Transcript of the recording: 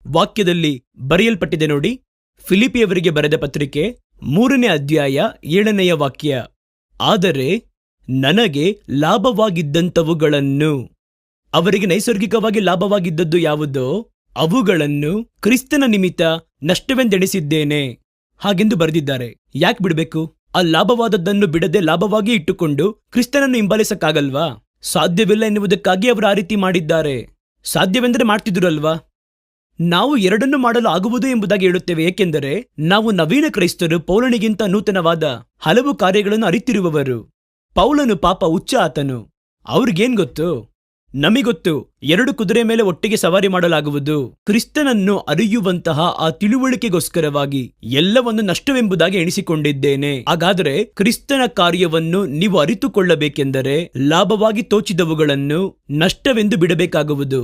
ವಾಕ್ಯದಲ್ಲಿ ಬರೆಯಲ್ಪಟ್ಟಿದೆ ನೋಡಿ. ಫಿಲಿಪಿಯವರಿಗೆ ಬರೆದ ಪತ್ರಿಕೆ 3ನೇ ಅಧ್ಯಾಯ 7ನೇ ವಾಕ್ಯ. ಆದರೆ ನನಗೆ ಲಾಭವಾಗಿದ್ದಂಥವುಗಳನ್ನು, ಅವರಿಗೆ ನೈಸರ್ಗಿಕವಾಗಿ ಲಾಭವಾಗಿದ್ದದ್ದು ಯಾವುದೋ ಅವುಗಳನ್ನು ಕ್ರಿಸ್ತನ ನಿಮಿತ್ತ ನಷ್ಟವೆಂದೆಣಿಸಿದ್ದೇನೆ ಹಾಗೆಂದು ಬರೆದಿದ್ದಾರೆ. ಯಾಕೆ ಬಿಡಬೇಕು? ಆ ಲಾಭವಾದದ್ದನ್ನು ಬಿಡದೆ ಲಾಭವಾಗಿ ಇಟ್ಟುಕೊಂಡು ಕ್ರಿಸ್ತನನ್ನು ಹಿಂಬಾಲಿಸಕ್ಕಾಗಲ್ವಾ? ಸಾಧ್ಯವಿಲ್ಲ ಎನ್ನುವುದಕ್ಕಾಗಿ ಅವರು ಆ ರೀತಿ ಮಾಡಿದ್ದಾರೆ. ಸಾಧ್ಯವೆಂದರೆ ಮಾಡ್ತಿದ್ರು ಅಲ್ವಾ? ನಾವು ಎರಡನ್ನೂ ಮಾಡಲು ಆಗುವುದು ಎಂಬುದಾಗಿ ಹೇಳುತ್ತೇವೆ. ಏಕೆಂದರೆ ನಾವು ನವೀನ ಕ್ರೈಸ್ತರು ಪೌಲನಿಗಿಂತ ನೂತನವಾದ ಹಲವು ಕಾರ್ಯಗಳನ್ನು ಅರಿತಿರುವವರು. ಪೌಲನು ಪಾಪ ಹುಚ್ಚ ಆತನು. ಅವ್ರಿಗೇನ್ ಗೊತ್ತು? ನಮಿಗೊತ್ತು. 2 ಕುದುರೆ ಮೇಲೆ ಒಟ್ಟಿಗೆ ಸವಾರಿ ಮಾಡಲಾಗುವುದು. ಕ್ರಿಸ್ತನನ್ನು ಅರಿಯುವಂತಹ ಆ ತಿಳುವಳಿಕೆಗೋಸ್ಕರವಾಗಿ ಎಲ್ಲವನ್ನು ನಷ್ಟವೆಂಬುದಾಗಿ ಎಣಿಸಿಕೊಂಡಿದ್ದೇನೆ. ಹಾಗಾದರೆ ಕ್ರಿಸ್ತನ ಕಾರ್ಯವನ್ನು ನೀವು ಅರಿತುಕೊಳ್ಳಬೇಕೆಂದರೆ ಲಾಭವಾಗಿ ತೋಚಿದವುಗಳನ್ನು ನಷ್ಟವೆಂದು ಬಿಡಬೇಕಾಗುವುದು.